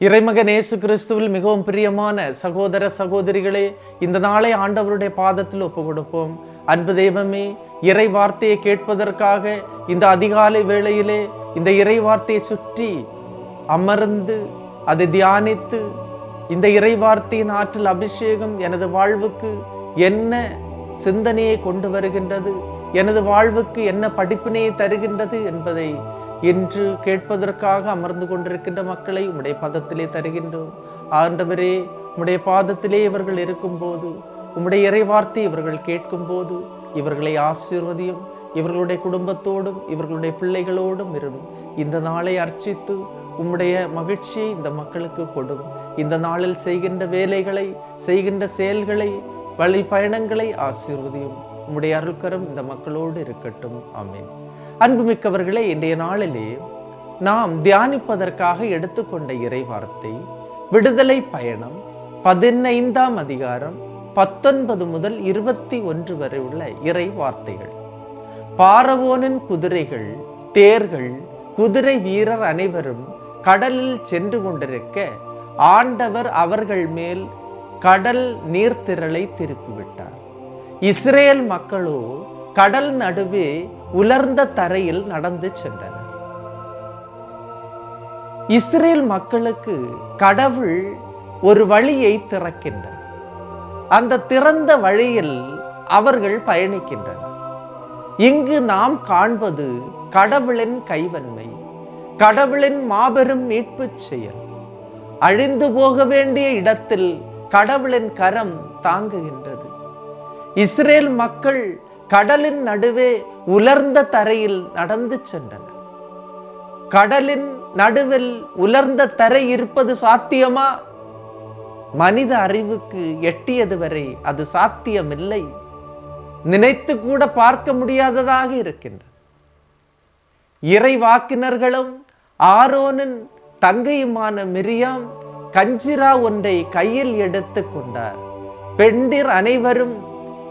இறைமகன் இயேசு கிறிஸ்துவில் மிகவும் பிரியமான சகோதர சகோதரிகளே, இந்த நாளை ஆண்டவருடைய பாதத்தில் ஒப்பு கொடுப்போம். அன்பு தெய்வமே, இறை வார்த்தையை கேட்பதற்காக இந்த அதிகாலை வேளையிலே இந்த இறை வார்த்தையை சுற்றி அமர்ந்து அதை தியானித்து இந்த இறை வார்த்தையின் ஆற்றல் அபிஷேகம் எனது வாழ்வுக்கு என்ன சிந்தனையை கொண்டு வருகின்றது, எனது வாழ்வுக்கு என்ன படிப்பினையை தருகின்றது என்பதை இன்று கேட்பதற்காக அமர்ந்து கொண்டிருக்கின்ற மக்களை உம்முடைய பாதத்திலே தருகின்றோம். ஆண்டவரே, உம்முடைய பாதத்திலே இவர்கள் இருக்கும்போது, உம்முடைய இறை வார்த்தை இவர்கள் கேட்கும் போது இவர்களை ஆசீர்வதியும். இவர்களுடைய குடும்பத்தோடும் இவர்களுடைய பிள்ளைகளோடும் இரும். இந்த நாளை அர்ச்சித்து உம்முடைய மகிழ்ச்சியை இந்த மக்களுக்கு கொடும். இந்த நாளில் செய்கின்ற வேலைகளை, செய்கின்ற செயல்களை, வழி பயணங்களை ஆசீர்வதியும். உம்முடைய அருள்கரம் இந்த மக்களோடு இருக்கட்டும். ஆமென். அன்புமிக்கவர்களே, இன்றைய நாளிலே நாம் தியானிப்பதற்காக எடுத்துக்கொண்ட இறை வார்த்தை விடுதலை பயணம் 15ஆம் அதிகாரம் 19 முதல் 21 வரை உள்ள இறை வார்த்தைகள். பார்வோனின் குதிரைகள், தேர்கள், குதிரை வீரர் அனைவரும் கடலில் சென்று கொண்டிருக்க ஆண்டவர் அவர்கள் மேல் கடல் நீர்த்திரளை திருப்பிவிட்டார். இஸ்ரேல் மக்களோ கடல் நடுவே உலர்ந்த தரையில் நடந்து சென்றனர். இஸ்ரேல் மக்களுக்கு கடவுள் ஒரு வழியை திறக்கின்றார். அந்த திறந்த வழியில் அவர்கள் பயணிக்கின்றனர். இங்கு நாம் காண்பது கடவுளின் கைவன்மை, கடவுளின் மாபெரும் மீட்பு செயல். அழிந்து போக வேண்டிய இடத்தில் கடவுளின் கரம் தாங்குகின்றது. இஸ்ரேல் மக்கள் கடலின் நடுவே உலர்ந்த தரையில் நடந்து சென்றனர். கடலின் நடுவில் உலர்ந்த தரை இருப்பது சாத்தியமா? மனித அறிவுக்கு எட்டியது வரை அது சாத்தியமில்லை. நினைத்து கூட பார்க்க முடியாததாக இருக்கின்றது. இறை வாக்கினர்களும் ஆரோனின் தங்கையுமான மிரியாம் கஞ்சிரா ஒன்றை கையில் எடுத்து கொண்டார். பெண்டிர் அனைவரும்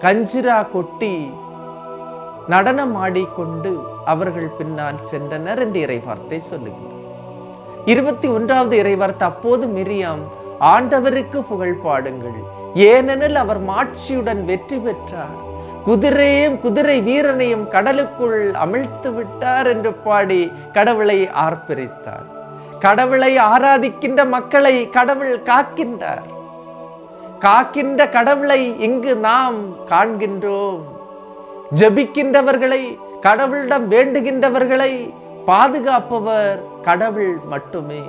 கஞ்சிரா கொட்டி நடனம் ஆடிக்கொண்டு அவர்கள் பின்னால் சென்றனர் என்று இறைவார்த்தை சொல்லுகிறார். 21வது இறைவார்த்தை, அப்போது மிரியாம், ஆண்டவருக்கு புகழ் பாடுங்கள், ஏனெனில் அவர் மாட்சியுடன் வெற்றி பெற்றார், குதிரையும் குதிரை வீரனையும் கடலுக்குள் அமிழ்த்து விட்டார் என்று பாடி கடவுளை ஆர்ப்பரித்தார். கடவுளை ஆராதிக்கின்ற மக்களை கடவுள் காக்கின்றார். காக்கின்ற கடவுளை இங்கு நாம் காண்கின்றோம். ஜெபிக்கின்றவர்களை, கடவுளிடம் வேண்டுகின்றவர்களை பாதுகாப்பவர் கடவுள் மட்டுமே.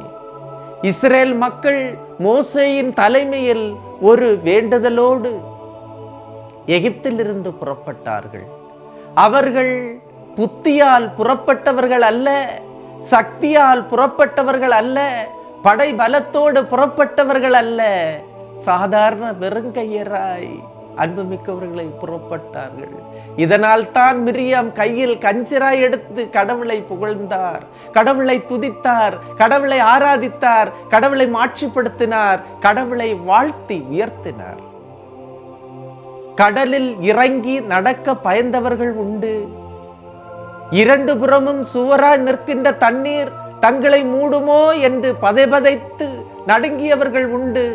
இஸ்ரேல் மக்கள் மோசேயின் தலைமையில் ஒரு வேண்டுதலோடு எகிப்திலிருந்து புறப்பட்டார்கள். அவர்கள் புத்தியால் புறப்பட்டவர்கள் அல்ல, சக்தியால் புறப்பட்டவர்கள் அல்ல, படை பலத்தோடு புறப்பட்டவர்கள் அல்ல, சாதாரண வெறுங்கையராய் அன்புமிக்கவர்களை புறப்பட்டார்கள். இதனால் தான் மிரியாம் கையில் கஞ்சிராய் எடுத்து கடவுளை புகழ்ந்தார், கடவுளை துதித்தார், கடவுளை ஆராதித்தார், கடவுளை மாட்சிப்படுத்தினார், கடவுளை வாழ்த்தி உயர்த்தினார். கடலில் இறங்கி நடக்க பயந்தவர்கள் உண்டு. இரண்டு புறமும் சுவராய் நிற்கின்ற தண்ணீர் தங்களை மூடுமோ என்று பதைபதைத்து நடுங்கியவர்கள் உண்டு.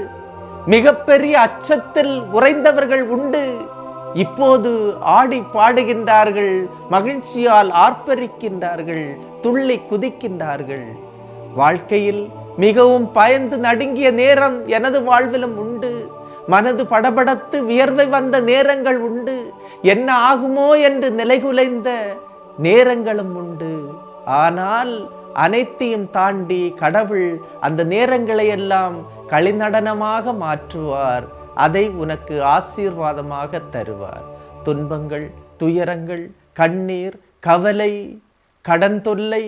மிகப்பெரிய அச்சத்தில் உறைந்தவர்கள் உண்டு. இப்போது ஆடி பாடுகின்றார்கள், மகிழ்ச்சியால் ஆர்ப்பரிக்கின்றார்கள், துள்ளி குதிக்கின்றார்கள். வாழ்க்கையில் மிகவும் பயந்து நடுங்கிய நேரம் எனது வாழ்விலும் உண்டு. மனது படபடத்து வியர்வை வந்த நேரங்கள் உண்டு. என்ன ஆகுமோ என்று நிலைகுலைந்த நேரங்களும் உண்டு. ஆனால் அனைத்தையும் தாண்டி கடவுள் அந்த நேரங்களை எல்லாம் களிநடனமாக மாற்றுவார். அதை உனக்கு ஆசீர்வாதமாக தருவார். துன்பங்கள், துயரங்கள், கண்ணீர், கவலை, கடன் தொல்லை,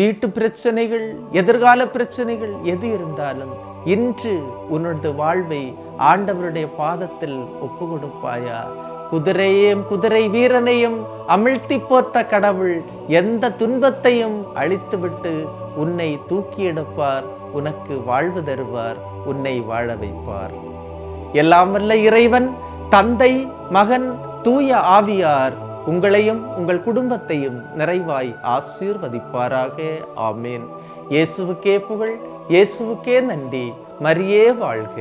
வீட்டு பிரச்சனைகள், எதிர்கால பிரச்சனைகள் எது இருந்தாலும் இன்று உனது வாழ்வை ஆண்டவருடைய பாதத்தில் ஒப்பு கொடுப்பாயா? குதிரையையும் குதிரை வீரனையும் அமிழ்த்தி போட்ட கடவுள் எந்த துன்பத்தையும் அழித்துவிட்டு உன்னை தூக்கி எடுப்பார், உனக்கு வாழ்வு தருவார், உன்னை வாழ வைப்பார். எல்லாம் வல்ல இறைவன், தந்தை, மகன், தூய ஆவியார் உங்களையும் உங்கள் குடும்பத்தையும் நிறைவாய் ஆசீர்வதிப்பாராக. ஆமேன். இயேசுவுக்கே புகழ், இயேசுவுக்கே நன்றி. மரியே வாழ்க.